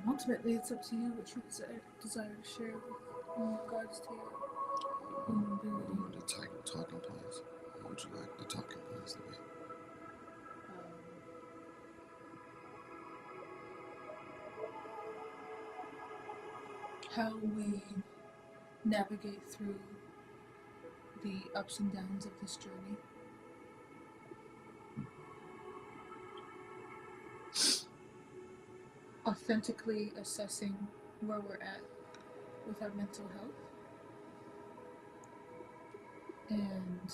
Ultimately, it's up to you what you desire to share in regards to your human ability. The talking points. What would you like the talking points to be? How we navigate through the ups and downs of this journey. Authentically assessing where we're at with our mental health. And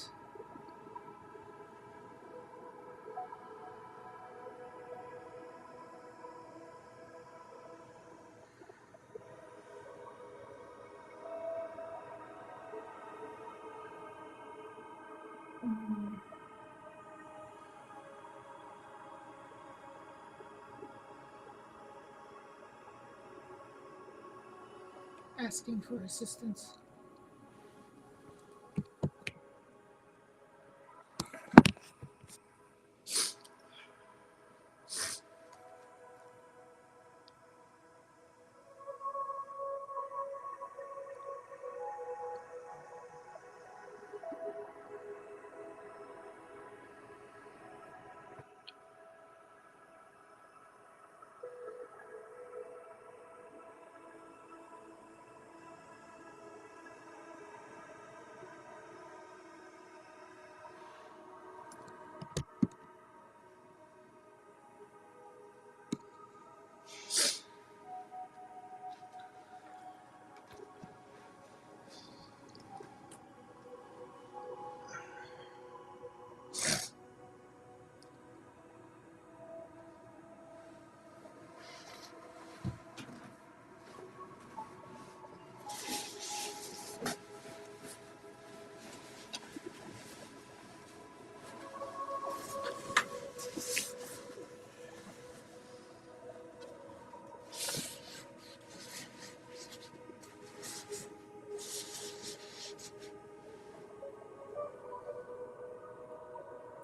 asking for assistance.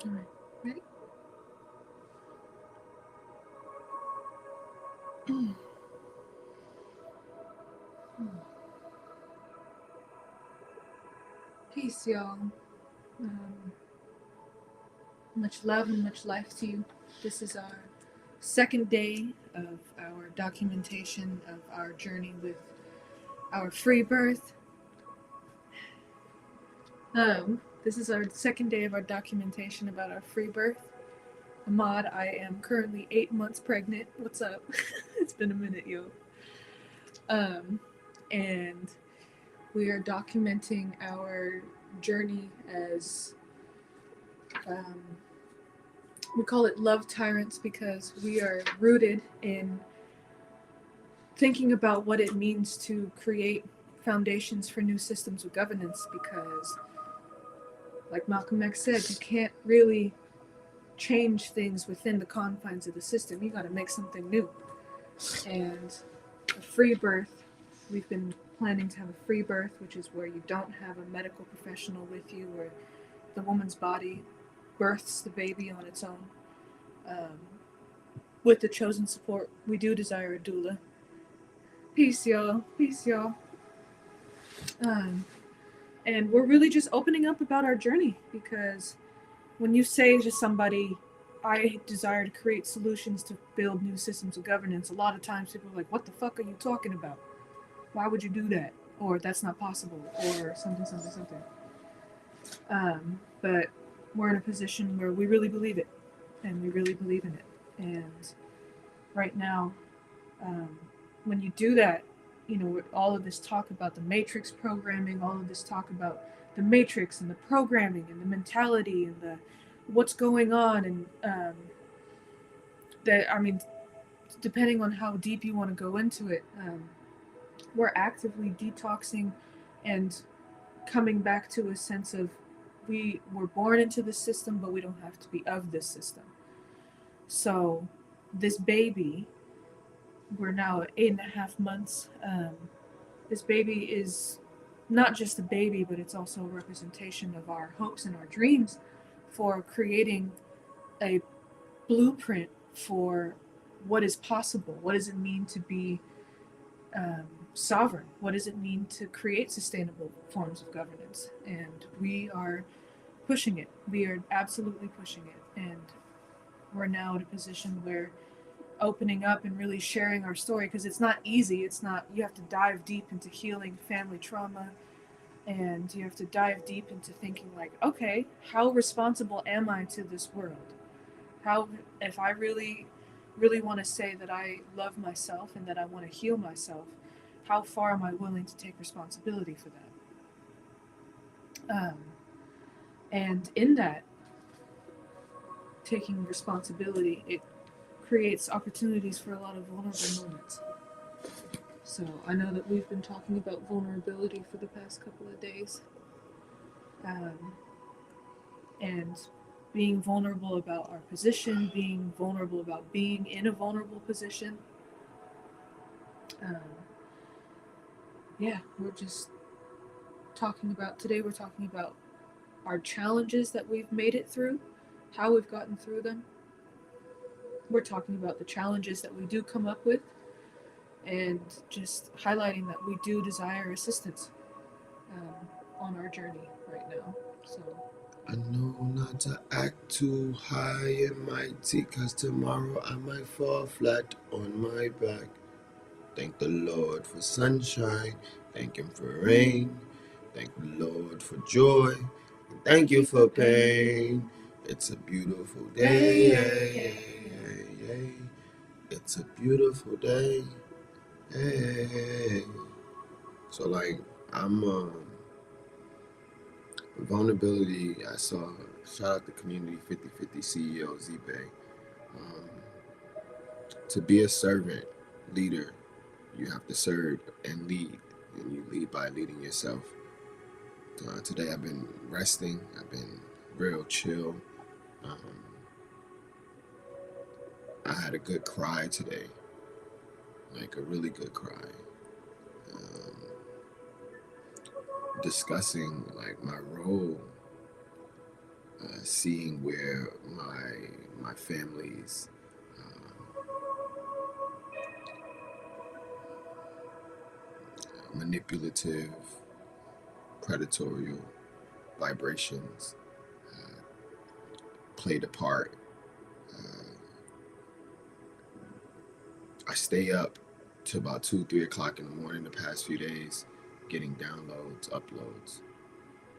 All right, ready? Peace, y'all. Much love and much life to you. This is our second day of our documentation of our journey with our free birth. This is our second day of our documentation about our free birth. Ahmad, I am currently 8 months pregnant. What's up? It's been a minute, yo. And we are documenting our journey as we call it love tyrants because we are rooted in thinking about what it means to create foundations for new systems of governance, because like Malcolm X said, you can't really change things within the confines of the system. You got to make something new. And a free birth, we've been planning to have a free birth, which is where you don't have a medical professional with you, where the woman's body births the baby on its own. With the chosen support, we do desire a doula. Peace, y'all. Peace, y'all. And we're really just opening up about our journey, because when you say to somebody, I desire to create solutions to build new systems of governance, a lot of times people are like, what the fuck are you talking about? Why would you do that? Or that's not possible, or something. But we're in a position where we really believe it, and we really believe in it. And right now, when you do that, you know, all of this talk about the matrix programming, all of this talk about the matrix and the programming and the mentality and the what's going on, and depending on how deep you want to go into it, we're actively detoxing and coming back to a sense of we were born into this system, but we don't have to be of this system. So this baby, we're now at 8.5 months. This baby is not just a baby, but it's also a representation of our hopes and our dreams for creating a blueprint for what is possible. What does it mean to be sovereign? What does it mean to create sustainable forms of governance? And we are pushing it. We are absolutely pushing it. And we're now at a position where opening up and really sharing our story, because it's not easy. It's not, you have to dive deep into healing family trauma, and you have to dive deep into thinking like, okay, how responsible am I to this world? How, if I really want to say that I love myself and that I want to heal myself, how far am I willing to take responsibility for that? And in that taking responsibility, it creates opportunities for a lot of vulnerable moments. So I know that we've been talking about vulnerability for the past couple of days, um, and being vulnerable about our position, being vulnerable about being in a vulnerable position. Um, yeah, we're just talking about today. We're talking about our challenges that we've made it through, how we've gotten through them. We're talking about the challenges that we do come up with, and just highlighting that we do desire assistance on our journey right now. So, I know not to act too high and mighty, 'cause tomorrow I might fall flat on my back. Thank the Lord for sunshine, thank Him for rain, thank the Lord for joy, and thank you for pain. It's a beautiful day, it's a beautiful day. Hey. So like vulnerability. I saw shout out the community 50/50 CEO Z-Bay. Um, to be a servant leader, you have to serve and lead, and you lead by leading yourself. Today I've been resting. I've been real chill. Um, I had a good cry today, like a really good cry. Um, discussing like my role, seeing where my family's manipulative, predatory vibrations played a part. Uh, I stay up to about 2, 3 o'clock in the morning the past few days, getting downloads, uploads,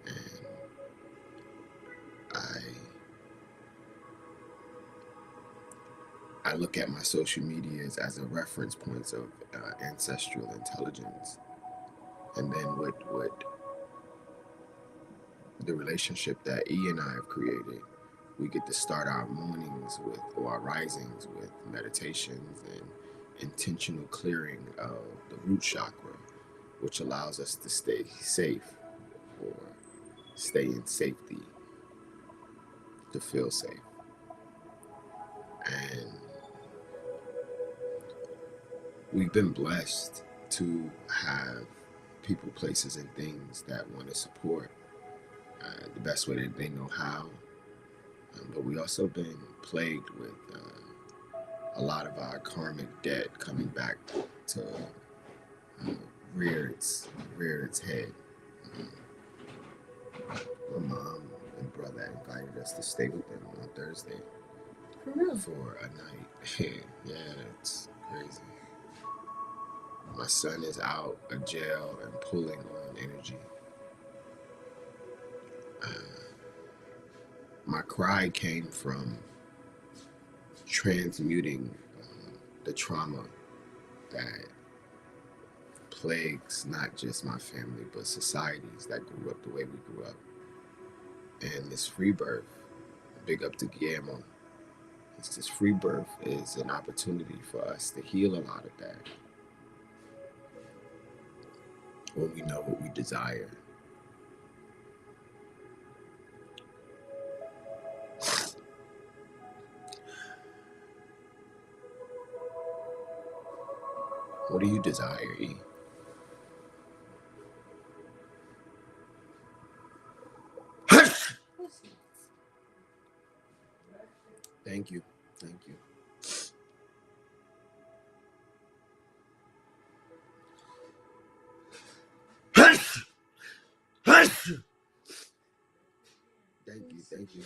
and I I look at my social medias as a reference points of ancestral intelligence, and then what the relationship that E and I have created. We get to start our mornings with, or our risings with, meditations and intentional clearing of the root chakra, which allows us to stay safe or stay in safety, to feel safe. And we've been blessed to have people, places, and things that want to support the best way that they know how. But we also been plagued with a lot of our karmic debt coming back to uh, rear its head. Um, my mom and brother invited us to stay with them on Thursday for real. for a night. Yeah, it's crazy. My son is out of jail and pulling on energy. Uh, my cry came from transmuting the trauma that plagues not just my family but societies that grew up the way we grew up. And this free birth, big up to Guillermo, this free birth is an opportunity for us to heal a lot of that when we know what we desire. What do you desire, E? Thank you. Thank you. Thank you. Thank you.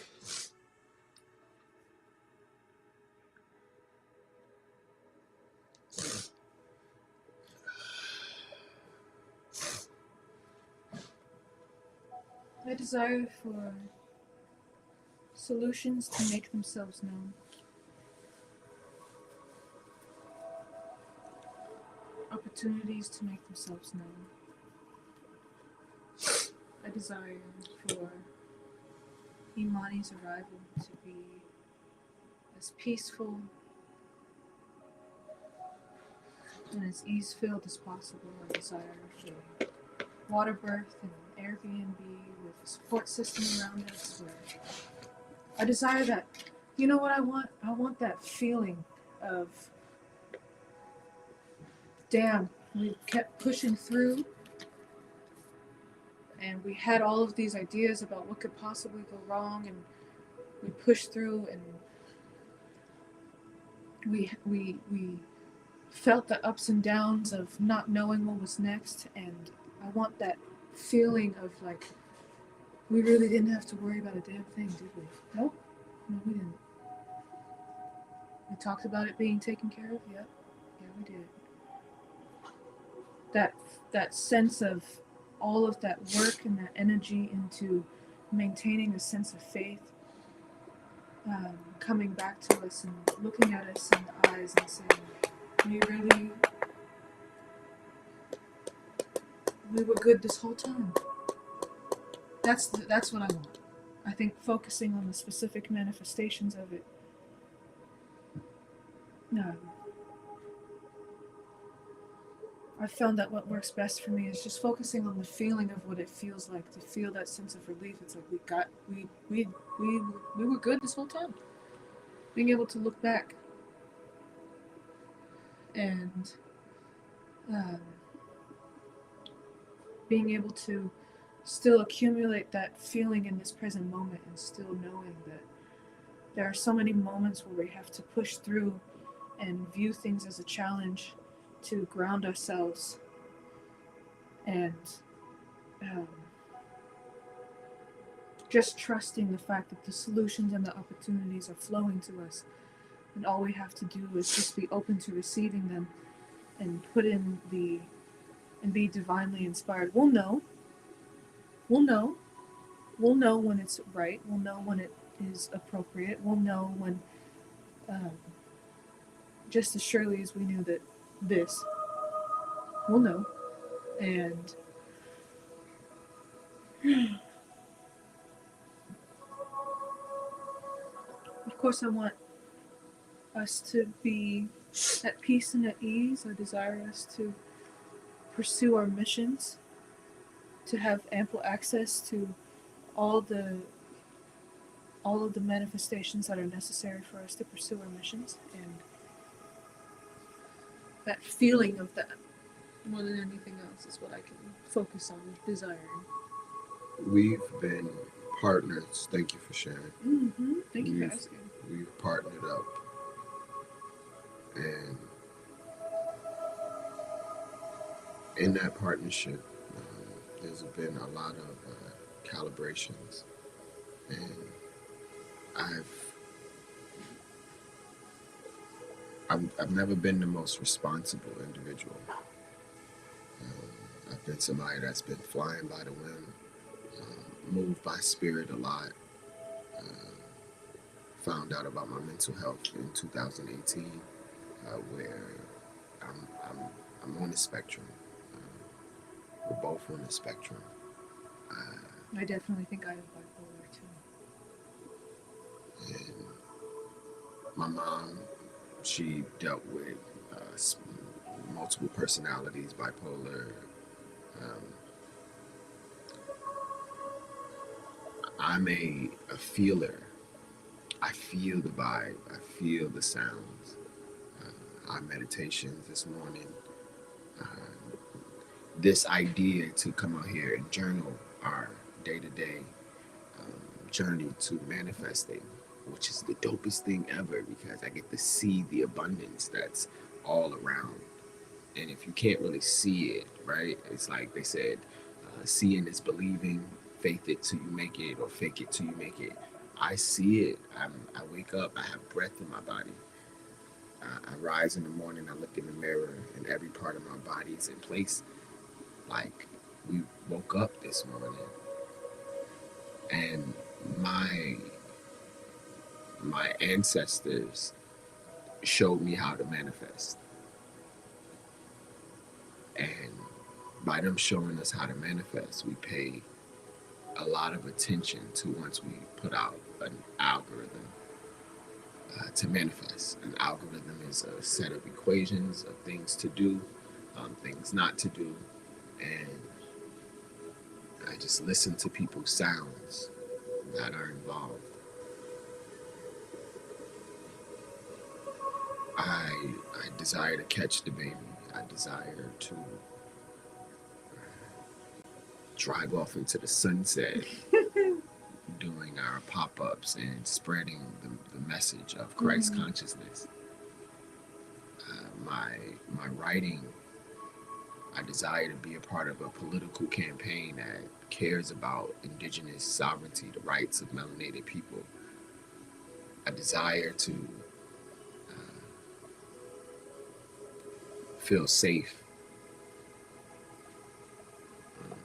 I desire for solutions to make themselves known. Opportunities to make themselves known. I desire for Imani's arrival to be as peaceful and as ease-filled as possible. I desire for water birth and Airbnb with a support system around us. Where I desire that. You know what I want? I want that feeling of, damn, we kept pushing through and we had all of these ideas about what could possibly go wrong, and we pushed through, and we felt the ups and downs of not knowing what was next. And I want that feeling of like, we really didn't have to worry about a damn thing, did we? Nope. No, we didn't. We talked about it being taken care of. Yep. Yeah, we did. That sense of all of that work and that energy into maintaining a sense of faith, coming back to us and looking at us in the eyes and saying, we were good this whole time. That's what I want. I think focusing on the specific manifestations of it. I found that what works best for me is just focusing on the feeling of what it feels like, to feel that sense of relief. It's like we were good this whole time. Being able to look back and being able to still accumulate that feeling in this present moment, and still knowing that there are so many moments where we have to push through and view things as a challenge to ground ourselves, and just trusting the fact that the solutions and the opportunities are flowing to us, and all we have to do is just be open to receiving them and be divinely inspired. We'll know when it's right. We'll know when it is appropriate. We'll know when, just as surely as we knew that this, we'll know. And of course, I want us to be at peace and at ease. I desire us to pursue our missions, to have ample access to all of the manifestations that are necessary for us to pursue our missions, and that feeling of that more than anything else is what I can focus on desiring. We've been partners. Thank you for sharing. Mm-hmm. Thank you for asking. We've partnered up, and in that partnership, there's been a lot of calibrations, and I've never been the most responsible individual. I've been somebody that's been flying by the wind, moved by spirit a lot. Found out about my mental health in 2018, where I'm on the spectrum. We're both on the spectrum. I definitely think I have bipolar too. And my mom, she dealt with multiple personalities, bipolar. I'm a feeler. I feel the vibe. I feel the sounds. Our meditations this morning this idea to come out here and journal our day to day journey to manifesting, which is the dopest thing ever because I get to see the abundance that's all around. And if you can't really see it, right, it's like they said, seeing is believing, faith it till you make it, or fake it till you make it. I see it. I wake up, I have breath in my body. I rise in the morning, I look in the mirror, and every part of my body is in place. Like we woke up this morning, and my my ancestors showed me how to manifest. And by them showing us how to manifest, we pay a lot of attention to once we put out an algorithm to manifest. An algorithm is a set of equations of things to do, things not to do, and I just listen to people's sounds that are involved. I desire to catch the baby. I desire to drive off into the sunset, doing our pop-ups and spreading the message of Christ consciousness. My writing, I desire to be a part of a political campaign that cares about indigenous sovereignty, the rights of melanated people. I desire to feel safe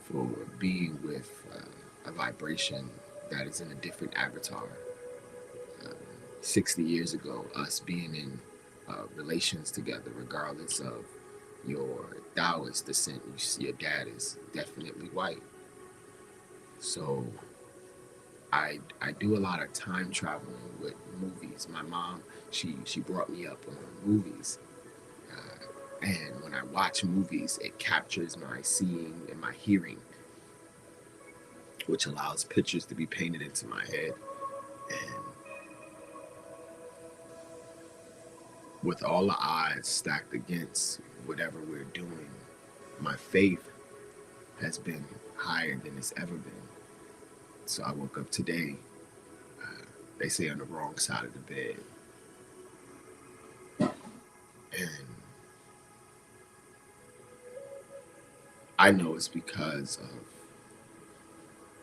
for being with a vibration that is in a different avatar. 60 years ago, us being in relations together, regardless of your Taoist descent, your dad is definitely white. So I do a lot of time traveling with movies. My mom, she brought me up on movies. And when I watch movies, it captures my seeing and my hearing, which allows pictures to be painted into my head. And with all the odds stacked against whatever we're doing, my faith has been higher than it's ever been. So I woke up today, they say on the wrong side of the bed. And I know it's because of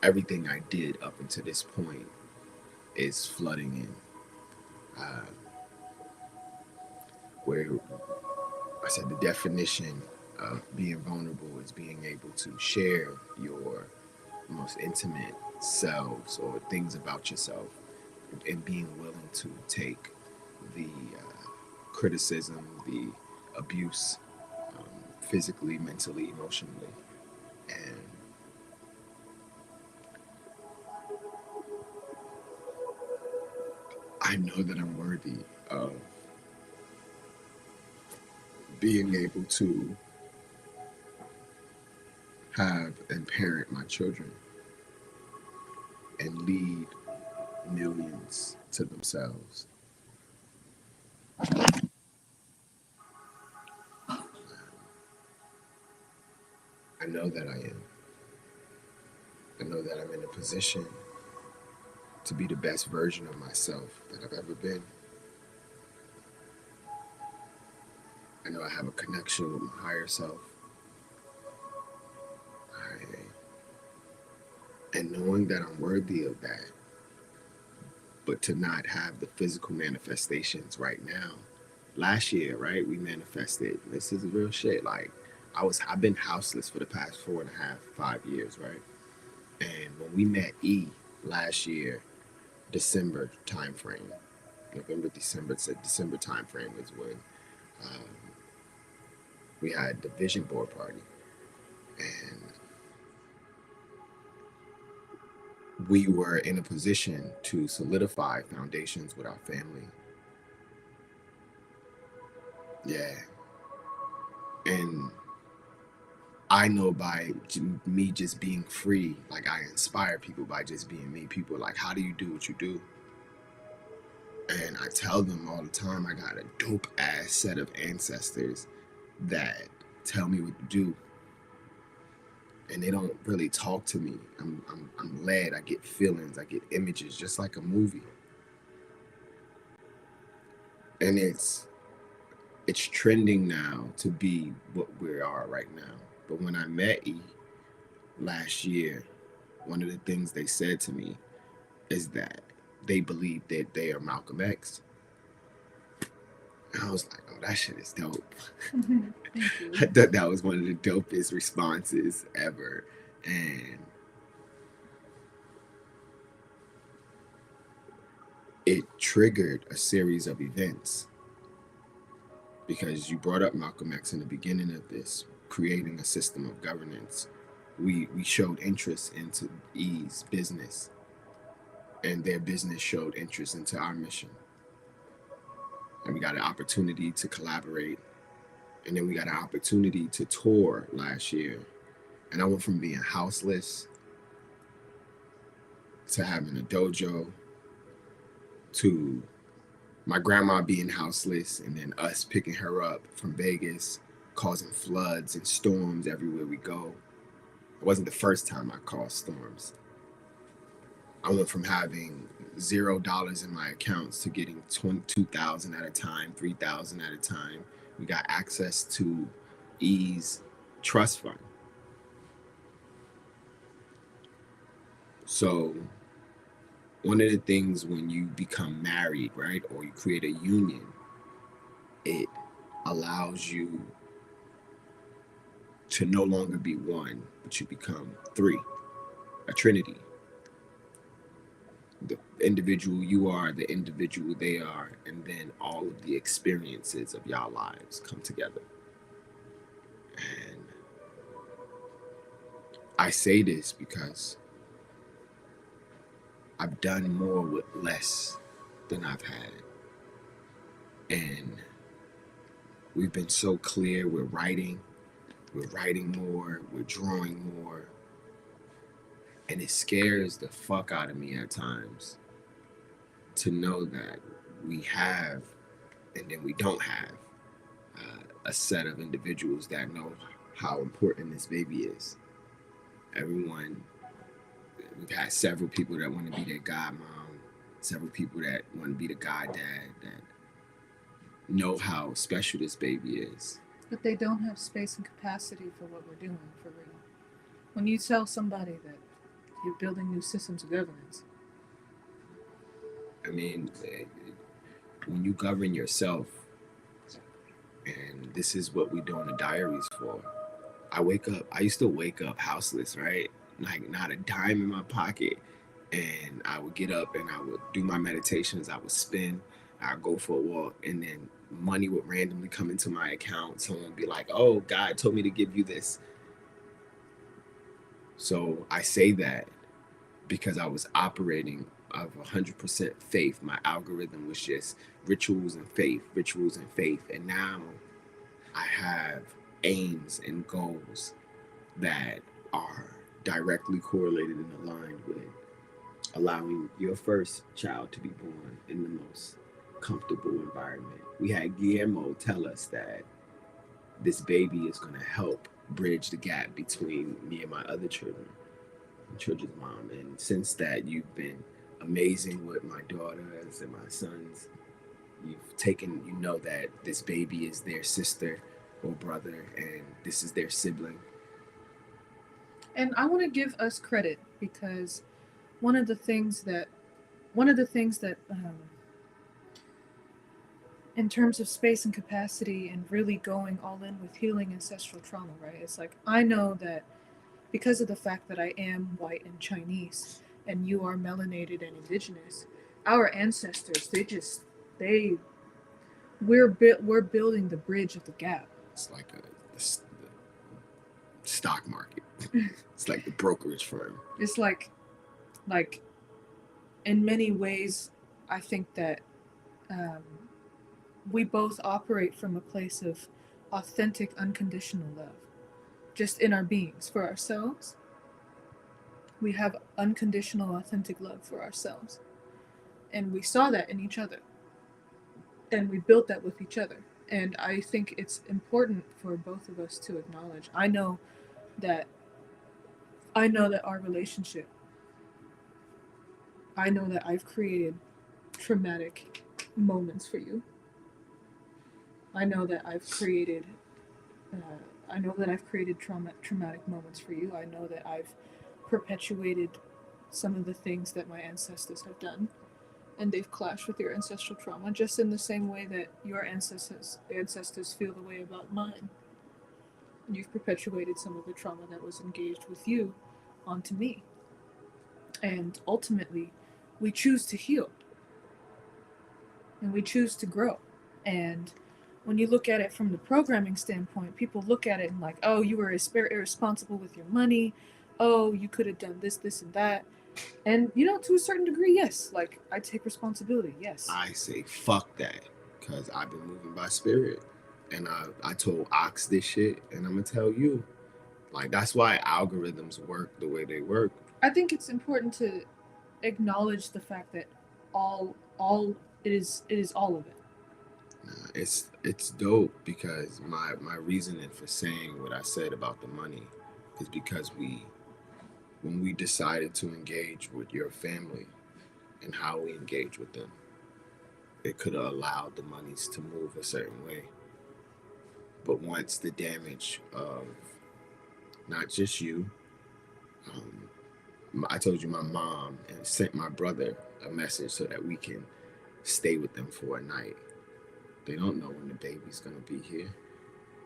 everything I did up until this point is flooding in. Where I said the definition of being vulnerable is being able to share your most intimate selves or things about yourself and being willing to take the criticism, the abuse, physically, mentally, emotionally. And I know that I'm worthy of being able to have and parent my children and lead millions to themselves. I know that I am. I know that I'm in a position to be the best version of myself that I've ever been. I know I have a connection with my higher self. And knowing that I'm worthy of that, but to not have the physical manifestations right now. Last year, right, we manifested. This is real shit. Like I've been houseless for the past 4.5, 5 years, right? And when we met E last year, December timeframe, November, December, it's a December timeframe is when we had the vision board party. And we were in a position to solidify foundations with our family. Yeah. And I know by me just being free, like I inspire people by just being me. People are like, how do you do what you do? And I tell them all the time, I got a dope ass set of ancestors that tell me what to do, and they don't really talk to me. I'm led. I get feelings. I get images, just like a movie. And it's trending now to be what we are right now. But when I met E last year, one of the things they said to me is that they believe that they are Malcolm X. And I was like, oh, that shit is dope. Thank you. I thought that was one of the dopest responses ever. And it triggered a series of events because you brought up Malcolm X in the beginning of this, creating a system of governance. We showed interest into E's business, and their business showed interest into our mission. And we got an opportunity to collaborate. And then we got an opportunity to tour last year. And I went from being houseless to having a dojo to my grandma being houseless and then us picking her up from Vegas, causing floods and storms everywhere we go. It wasn't the first time I caused storms. I went from having $0 in my accounts to getting 22,000 at a time, 3,000 at a time. We got access to E's trust fund. So one of the things when you become married, right, or you create a union, it allows you to no longer be one, but you become three, a trinity. The individual you are, the individual they are, and then all of the experiences of y'all lives come together. And I say this because I've done more with less than I've had. And we've been so clear. We're writing more, we're drawing more. And it scares the fuck out of me at times to know that we have and then we don't have a set of individuals that know how important this baby is. Everyone, we've had several people that want to be their godmom, several people that want to be the goddad, that know how special this baby is. But they don't have space and capacity for what we're doing, for real. When you tell somebody that you're building new systems of governance, I mean, when you govern yourself, and this is what we do in the diaries for. I used to wake up houseless, right? Like not a dime in my pocket. And I would get up and I would do my meditations. I would spin, I'd go for a walk, and then money would randomly come into my account. Someone would be like, oh, God told me to give you this. So I say that because I was operating of 100% faith. My algorithm was just rituals and faith, rituals and faith. And now I have aims and goals that are directly correlated and aligned with allowing your first child to be born in the most comfortable environment. We had Guillermo tell us that this baby is going to help bridge the gap between me and my other children's mom. And since that, you've been amazing with my daughters and my sons. You've taken, you know that this baby is their sister or brother, and this is their sibling. and I want to give us credit because one of the things that in terms of space and capacity and really going all in with healing ancestral trauma, right? It's like I know that because of the fact that I am white and Chinese and you are melanated and indigenous, our ancestors, they we're building the bridge of the gap. It's like the stock market. It's like the brokerage firm. It's like in many ways, I think that we both operate from a place of authentic, unconditional love, just in our beings for ourselves. We have unconditional, authentic love for ourselves, and we saw that in each other, and we built that with each other. And I think it's important for both of us to acknowledge. That I know that our relationship, I know that I've created traumatic moments for you. I know that I've created uh, I know that I've created traumatic moments for you. I know that I've perpetuated some of the things that my ancestors have done, and they've clashed with your ancestral trauma, just in the same way that your ancestors feel the way about mine. You've perpetuated some of the trauma that was engaged with you onto me. And ultimately, we choose to heal and we choose to grow. And when you look at it from the programming standpoint, people look at it and like, oh, you were irresponsible with your money. Oh, you could have done this, this, and that. And to a certain degree, yes. Like I take responsibility. Yes. I say fuck that, because I've been moving by spirit, and I told Ox this shit, and I'm gonna tell you, like that's why algorithms work the way they work. I think it's important to acknowledge the fact that all it is all of it. It's dope because my reasoning for saying what I said about the money is because when we decided to engage with your family and how we engage with them, it could have allowed the monies to move a certain way. But once the damage of not just you, um, I told you my mom and sent my brother a message so that we can stay with them for a night. They don't know when the baby's gonna be here.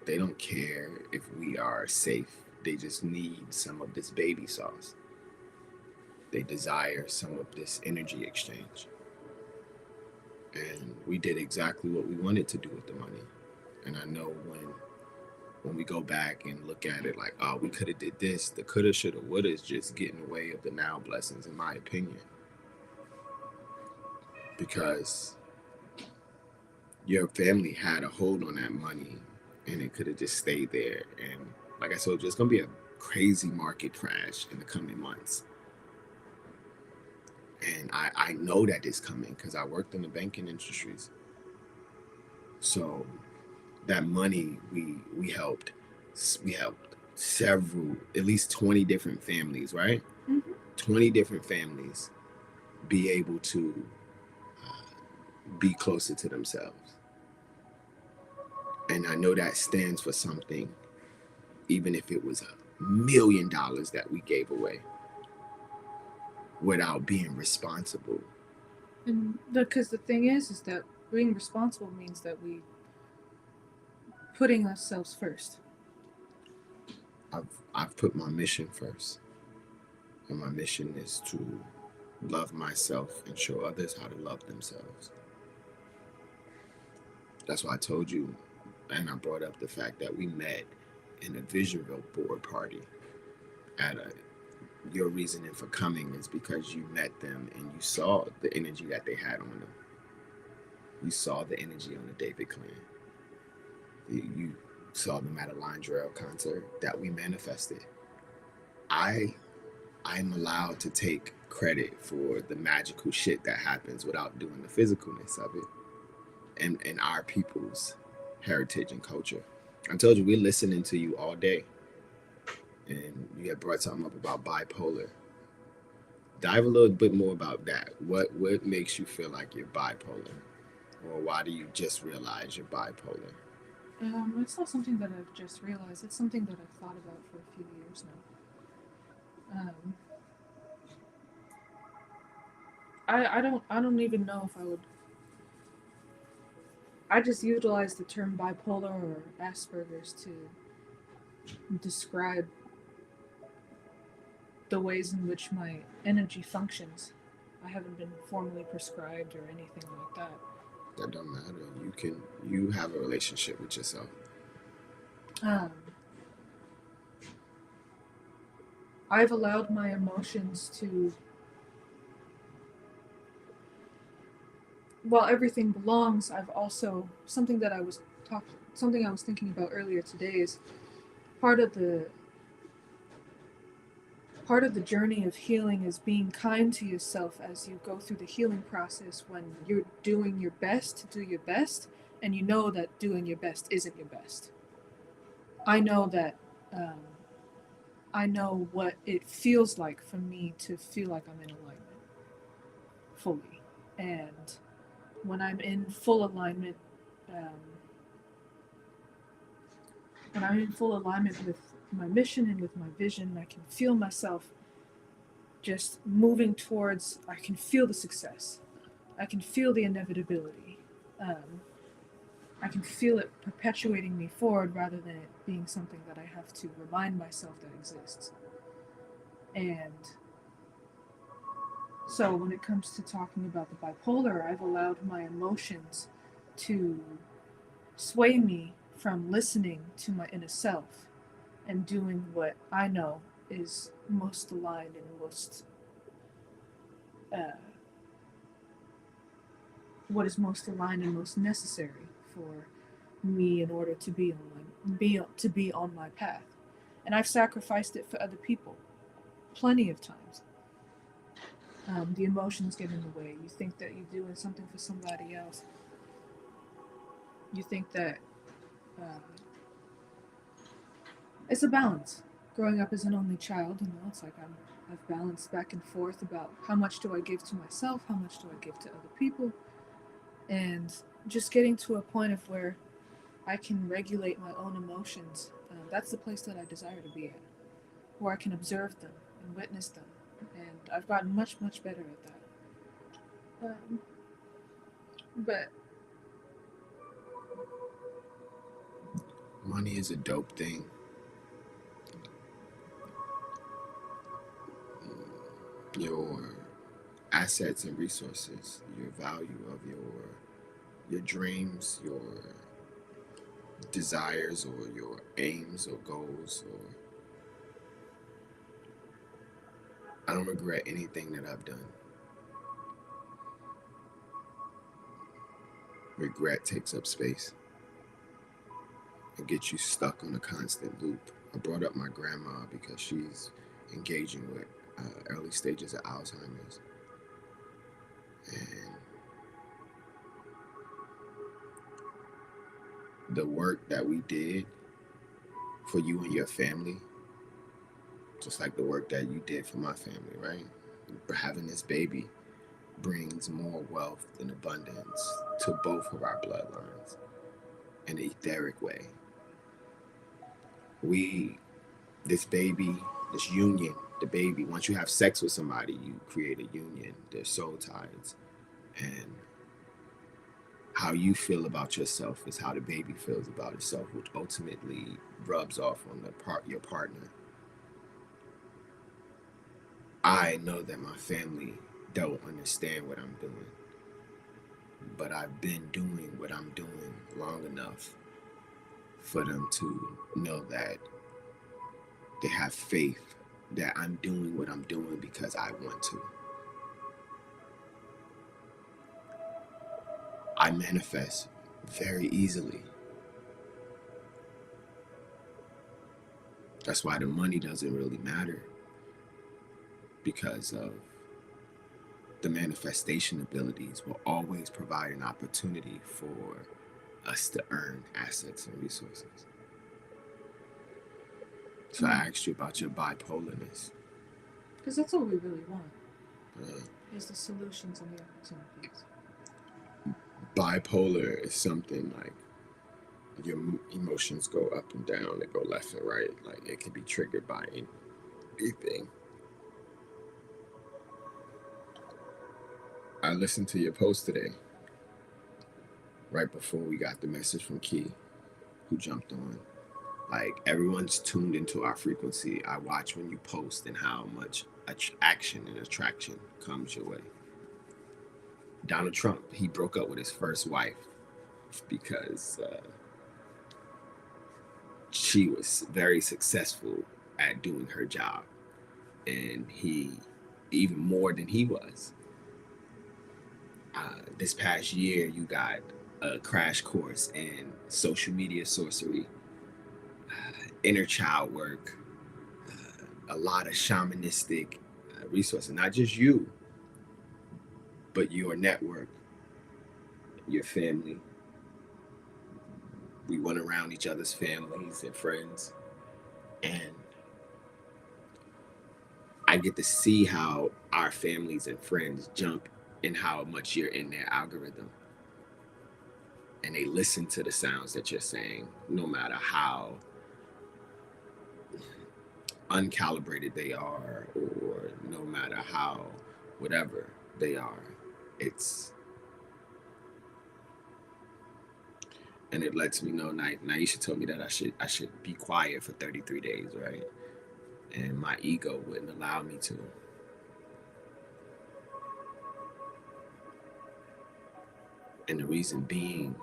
They don't care if we are safe. They just need some of this baby sauce. They desire some of this energy exchange. And we did exactly what we wanted to do with the money. And I know when we go back and look at it like, oh, we could have did this, the coulda, shoulda, woulda is just getting in the way of the now blessings, in my opinion. Because your family had a hold on that money and it could have just stayed there. And like I told you, it's gonna be a crazy market crash in the coming months. And I know that it's coming because I worked in the banking industries. So that money we helped several, at least 20 different families, right? Mm-hmm. 20 different families be able to be closer to themselves. And I know that stands for something, even if it was $1 million that we gave away without being responsible. And because the thing is that being responsible means that we putting ourselves first. I've put my mission first, and my mission is to love myself and show others how to love themselves. That's why I told you, and I brought up the fact that we met in a Visionville board party at a. Your reasoning for coming is because you met them and you saw the energy that they had on them. You saw the energy on the David Clan. You saw them at a Londrell concert that we manifested. I I'm allowed to take credit for the magical shit that happens without doing the physicalness of it and our people's heritage and culture. I told you we're listening to you all day, and you had brought something up about bipolar. Dive a little bit more about that. What makes you feel like you're bipolar, or why do you just realize you're bipolar? It's not something that I've just realized. It's something that I've thought about for a few years now. I don't even know if I would. I just utilize the term bipolar or Asperger's to describe the ways in which my energy functions. I haven't been formally prescribed or anything like that. That don't matter. You have a relationship with yourself. Um, I've allowed my emotions to, while everything belongs, I've also something I was thinking about earlier today is part of the part of the journey of healing is being kind to yourself as you go through the healing process when you're doing your best to do your best and you know that doing your best isn't your best. I know that um, I know what it feels like for me to feel like I'm in alignment fully. And when I'm in full alignment, um, when I'm in full alignment with my mission and with my vision, I can feel myself just moving towards, I can feel the success. I can feel the inevitability. Um, I can feel it perpetuating me forward rather than it being something that I have to remind myself that exists. And so when it comes to talking about the bipolar, I've allowed my emotions to sway me from listening to my inner self and doing what I know is most aligned and most uh, what is most aligned and most necessary for me in order to be on my path. And I've sacrificed it for other people plenty of times. The emotions get in the way. You think that you're doing something for somebody else. You think that um, it's a balance. Growing up as an only child, it's like I've balanced back and forth about how much do I give to myself, how much do I give to other people, and just getting to a point of where I can regulate my own emotions. That's the place that I desire to be at, where I can observe them and witness them, and I've gotten much, much better at that. But Money is a dope thing. Your assets and resources, your value of your dreams, your desires, or your aims or goals, or I don't regret anything that I've done. Regret takes up space and gets you stuck on a constant loop. I brought up my grandma because she's engaging with early stages of Alzheimer's, and the work that we did for you and your family, just like the work that you did for my family, right? Having this baby brings more wealth and abundance to both of our bloodlines in an etheric way. We, this baby, this union, the baby, once you have sex with somebody, you create a union. There's soul ties. And how you feel about yourself is how the baby feels about itself, which ultimately rubs off on your partner. I know that my family don't understand what I'm doing, but I've been doing what I'm doing long enough for them to know that they have faith that I'm doing what I'm doing because I want to. I manifest very easily. That's why the money doesn't really matter, because of the manifestation abilities will always provide an opportunity for us to earn assets and resources. So I asked you about your bipolarness. because that's all we really want Uh, is the solutions and the opportunities. Bipolar is something like your emotions go up and down, they go left and right. Like it can be triggered by anything. I listened to your post today, right before we got the message from Key, who jumped on. Like everyone's tuned into our frequency. I watch when you post and how much action and attraction comes your way. Donald Trump, he broke up with his first wife because she was very successful at doing her job, and he even more than he was. This past year, you got a crash course in social media sorcery, inner child work, a lot of shamanistic resources. Not just you, but your network, your family. We went around each other's families and friends, and I get to see how our families and friends jump and how much you're in their algorithm. And they listen to the sounds that you're saying, no matter how uncalibrated they are, or no matter how whatever they are. It's and it lets me know. Naisha told me that I should be quiet for 33 days, right? And my ego wouldn't allow me to. And the reason being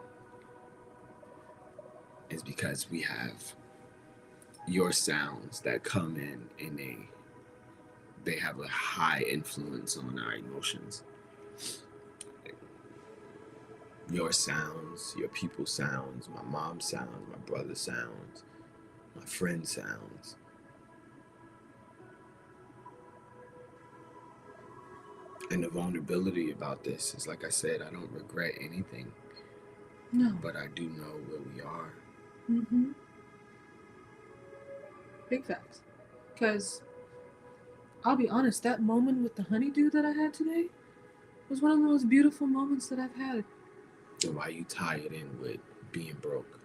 is because we have your sounds that come in and they have a high influence on our emotions. Your sounds, your people's sounds, my mom's sounds, my brother's sounds, my friend's sounds. And the vulnerability about this is, like I said, I don't regret anything. No. But I do know where we are. Mm-hmm. Big facts. Because I'll be honest, that moment with the honeydew that I had today was one of the most beautiful moments that I've had. So why you tie it in with being broke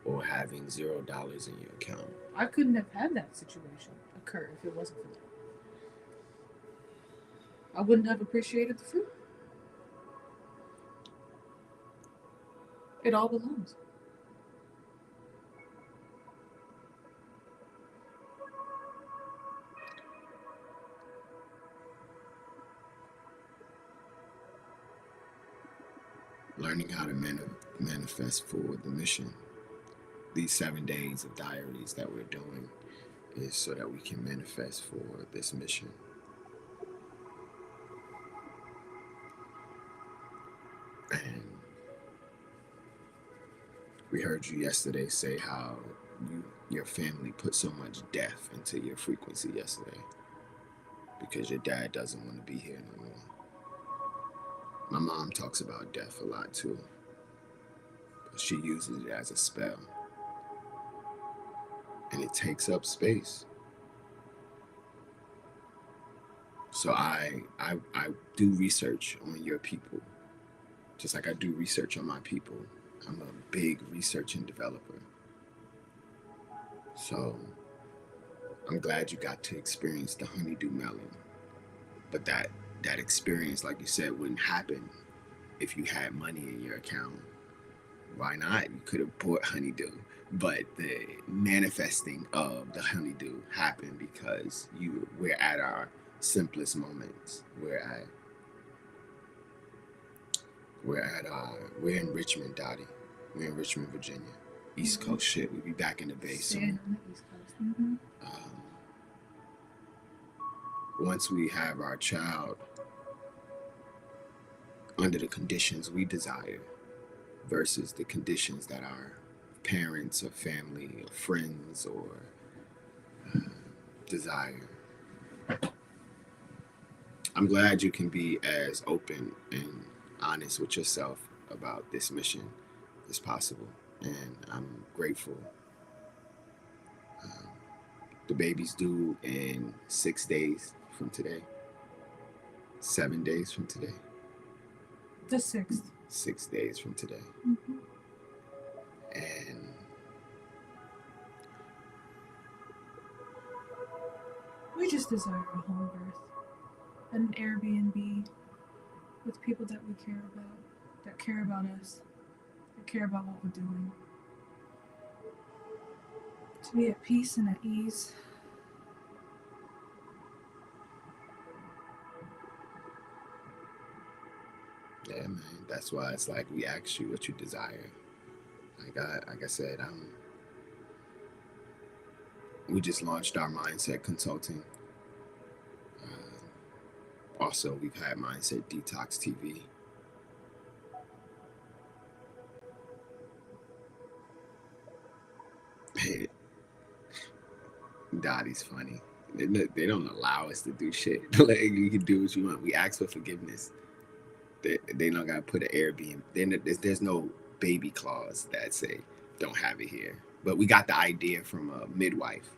or having $0 in your account? I couldn't have had that situation occur if it wasn't for that. I wouldn't have appreciated the fruit. It all belongs. Learning how to manifest for the mission. These 7 days of diaries that we're doing is so that we can manifest for this mission. And we heard you yesterday say how your family put so much death into your frequency yesterday because your dad doesn't want to be here no more. My mom talks about death a lot too. But she uses it as a spell. And it takes up space. So I do research on your people, just like I do research on my people. I'm a big research and developer. So I'm glad you got to experience the honeydew melon. But that experience, like you said, wouldn't happen if you had money in your account. Why not? You could have bought honeydew. But the manifesting of the honeydew happened because we're at our simplest moments. We're in Richmond, Dottie. We're in Richmond, Virginia. East Coast shit. We'll be back in the Bay soon. On the East Coast. Mm-hmm. Once we have our child under the conditions we desire versus the conditions that our parents or family or friends or desire. I'm glad you can be as open and honest with yourself about this mission as possible, and I'm grateful. The baby's due in 6 days from today. 7 days from today. The 6th. 6 days from today. Mm-hmm. And we just desire a home birth and an Airbnb with people that we care about, that care about us, that care about what we're doing. To be at peace and at ease. yeah, man, that's why it's like we ask you what you desire. Like I said, we just launched our mindset consulting. Also, we've had Mindset Detox TV. Dottie's funny. They don't allow us to do shit. Like, you can do what you want. We ask for forgiveness. They don't gotta put an Airbnb. There's no baby clause that say don't have it here. But we got the idea from a midwife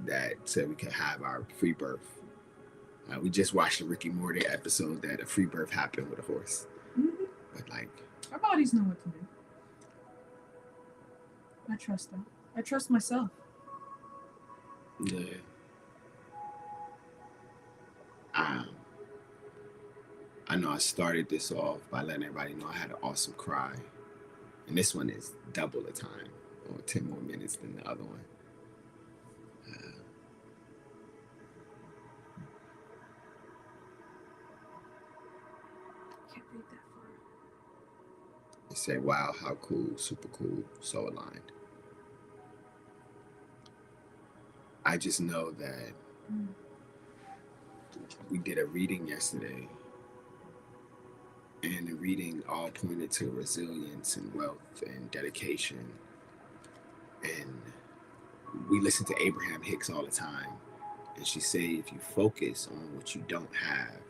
that said we could have our free birth. We just watched a Ricky Morty episode that a free birth happened with a horse. Mm-hmm. But like, our bodies know what to do. I trust them. I trust myself. Yeah. I know I started this off by letting everybody know I had an awesome cry. And this one is double the time, or 10 more minutes than the other one. Can't read that far. They say, wow, how cool, super cool, so aligned. I just know that we did a reading yesterday, and the reading all pointed to resilience and wealth and dedication. And we listen to Abraham Hicks all the time, and she say, if you focus on what you don't have,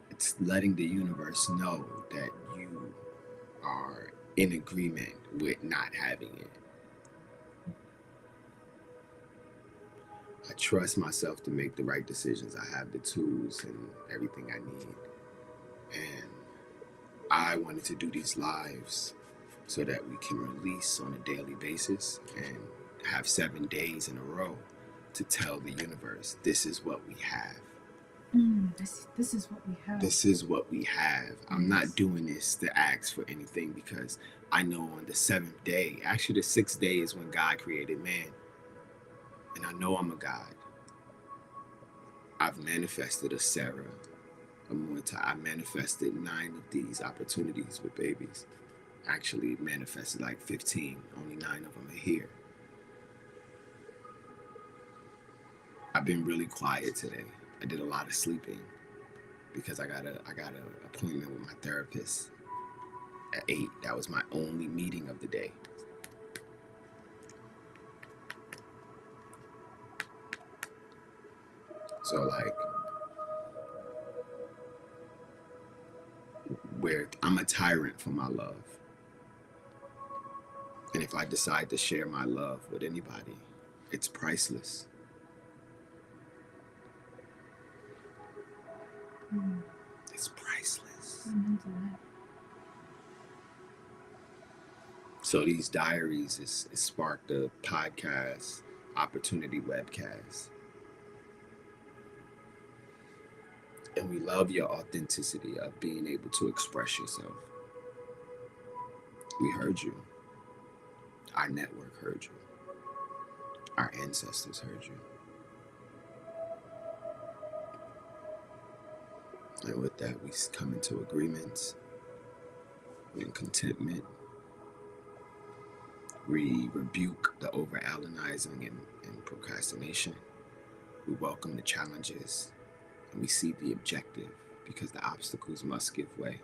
it's letting the universe know that you are in agreement with not having it. I trust myself to make the right decisions. I have the tools and everything I need. And I wanted to do these lives so that we can release on a daily basis and have 7 days in a row to tell the universe, this is what we have. This is what we have. This is what we have. I'm not doing this to ask for anything, because I know on the 7th day, actually the 6th day is when God created man. And I know I'm a God. I've manifested a Sarah, a Mortai. I manifested 9 of these opportunities with babies. Actually manifested like 15. Only 9 of them are here. I've been really quiet today. I did a lot of sleeping because I got an appointment with my therapist at 8. That was my only meeting of the day. So like, where I'm a tyrant for my love. And if I decide to share my love with anybody, it's priceless. It's priceless. So these diaries, it sparked a podcast, opportunity webcast. And we love your authenticity of being able to express yourself. We heard you. Our network heard you. Our ancestors heard you. And with that, we come into agreements and contentment. We rebuke the over-analyzing and procrastination. We welcome the challenges, and we see the objective, because the obstacles must give way,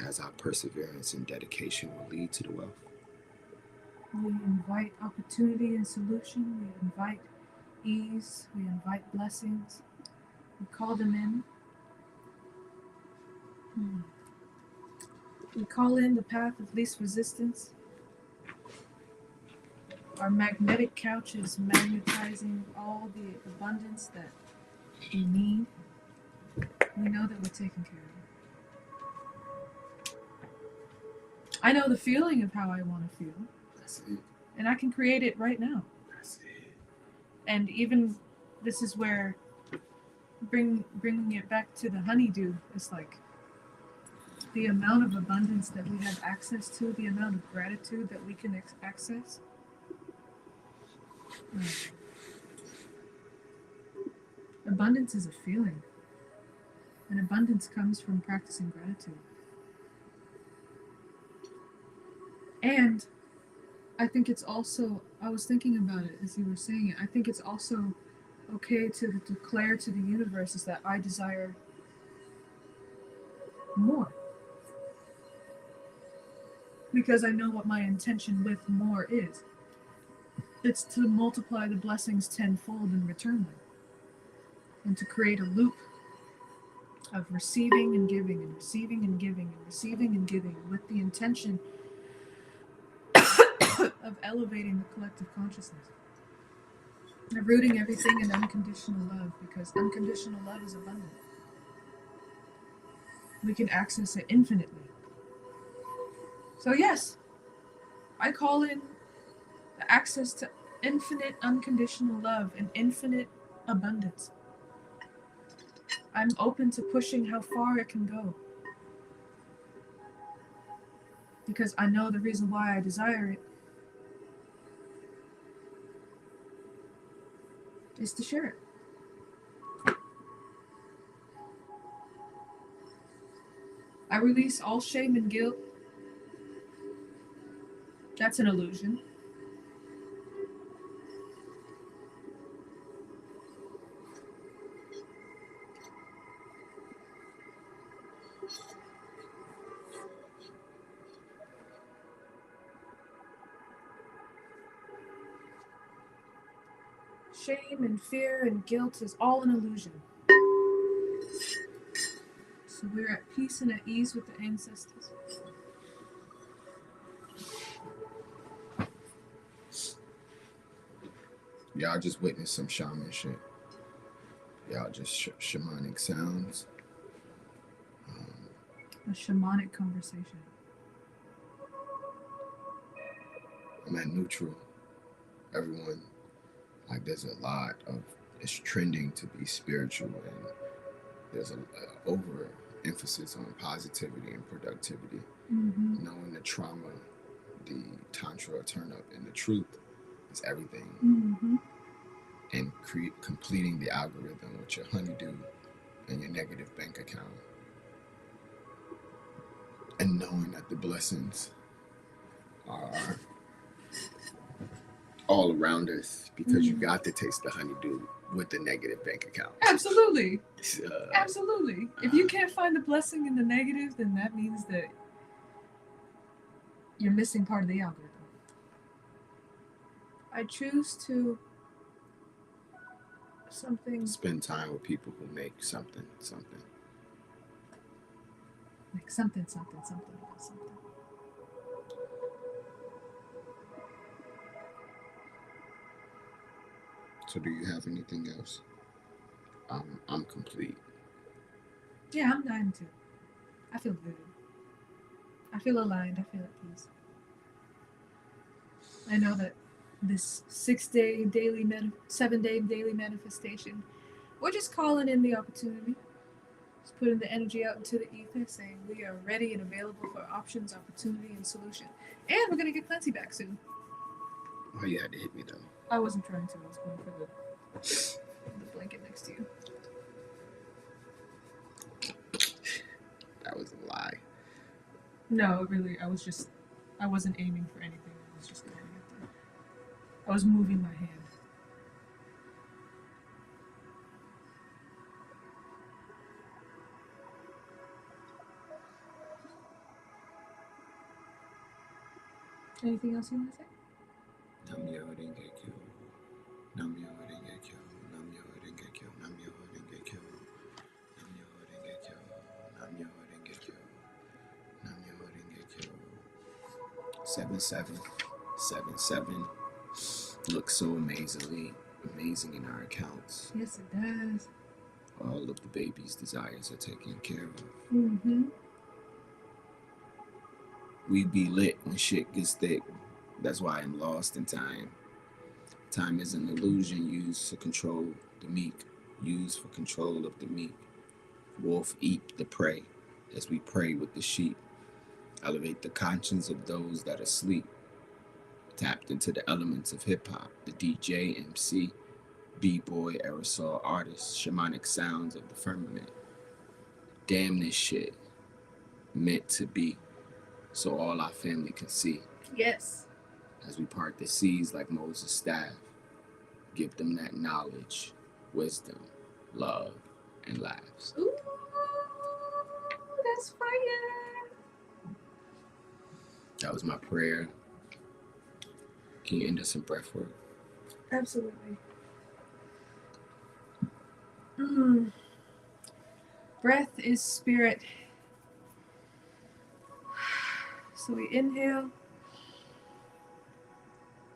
as our perseverance and dedication will lead to the wealth. We invite opportunity and solution. We invite ease. We invite blessings. We call them in. We call in the path of least resistance. Our magnetic couch is magnetizing all the abundance that we need. We know that we're taken care of. I know the feeling of how I want to feel. That's it. And I can create it right now. That's it. And even this is where bringing it back to the honeydew is like the amount of abundance that we have access to, the amount of gratitude that we can access. Abundance is a feeling, and abundance comes from practicing gratitude. And I think it's also, I was thinking about it as you were saying it, I think it's also okay to declare to the universe is that I desire more. Because I know what my intention with more is. It's to multiply the blessings tenfold and return them. And to create a loop of receiving and giving and receiving and giving and receiving and giving with the intention of elevating the collective consciousness. Of rooting everything in unconditional love, because unconditional love is abundant. We can access it infinitely. So yes, I call in the access to infinite unconditional love and infinite abundance. I'm open to pushing how far it can go, because I know the reason why I desire it is to share it. I release all shame and guilt. That's an illusion. Shame and fear and guilt is all an illusion. So we're at peace and at ease with the ancestors. Y'all just witnessed some shaman shit. Y'all just shamanic sounds. A shamanic conversation. I'm at neutral. Everyone, like, there's a lot of, it's trending to be spiritual, and there's an over emphasis on positivity and productivity. Mm-hmm. Knowing the trauma, the tantra turn up, and the truth is everything. Mm-hmm. And completing the algorithm with your honeydew and your negative bank account. And knowing that the blessings are all around us, because you got to taste the honeydew with the negative bank account. Absolutely. Absolutely. If you can't find the blessing in the negative, then that means that you're missing part of the algorithm. I choose to spend time with people who make something. Like something about something. So do you have anything else? I'm complete. Yeah, I'm dying too. I feel good. I feel aligned. I feel at peace. I know that this 7-day daily manifestation, we're just calling in the opportunity. Just putting the energy out into the ether, saying we are ready and available for options, opportunity, and solution. And we're gonna get Clancy back soon. Why you had to hit me though? I wasn't trying to. I was going for the blanket next to you. That was a lie. No, really, I wasn't aiming for anything. I was just going at them. I was moving my hand. Anything else you want to say? Namyo Renge-kyo. Namyo Renge-kyo. Namyo Renge-kyo. Namyo Renge-kyo. Namyo Renge-kyo. Namyo Renge-kyo. Namyo Renge-kyo. 7777 looks so amazing in our accounts. Yes, it does. All of the baby's desires are taken care of. Mm-hmm. We be lit when shit gets thick. That's why I'm lost in time. Time is an illusion used to control the meek, used for control of the meek. Wolf eat the prey as we pray with the sheep. Elevate the conscience of those that are asleep. Tapped into the elements of hip-hop, the DJ, MC, B-boy, aerosol artist, shamanic sounds of the firmament. Damn this shit. Meant to be, so all our family can see. Yes. As we part the seas like Moses' staff, give them that knowledge, wisdom, love, and laughs. Ooh, that's fire. That was my prayer. Can you end us in breath work? Absolutely. Breath is spirit. So we inhale,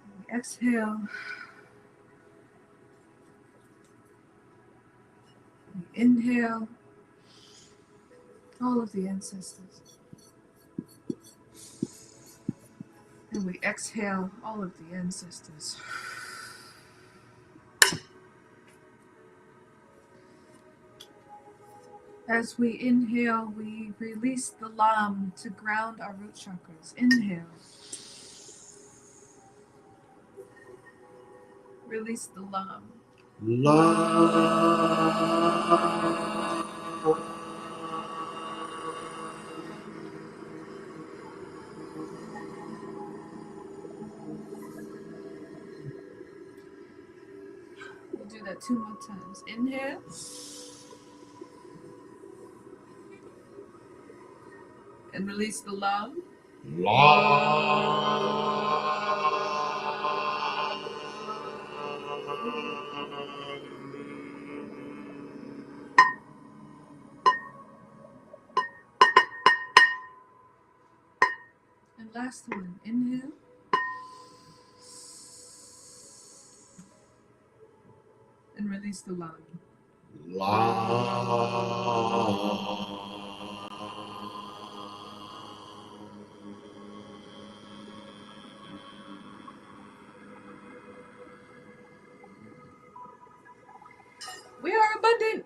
we exhale, we inhale, all of the ancestors. And we exhale all of the ancestors. As we inhale, we release the lam to ground our root chakras. Inhale. Release the lam. We'll do that 2 more times. Inhale. And release the lam. And last one. Inhale. And release the lam. We are abundant.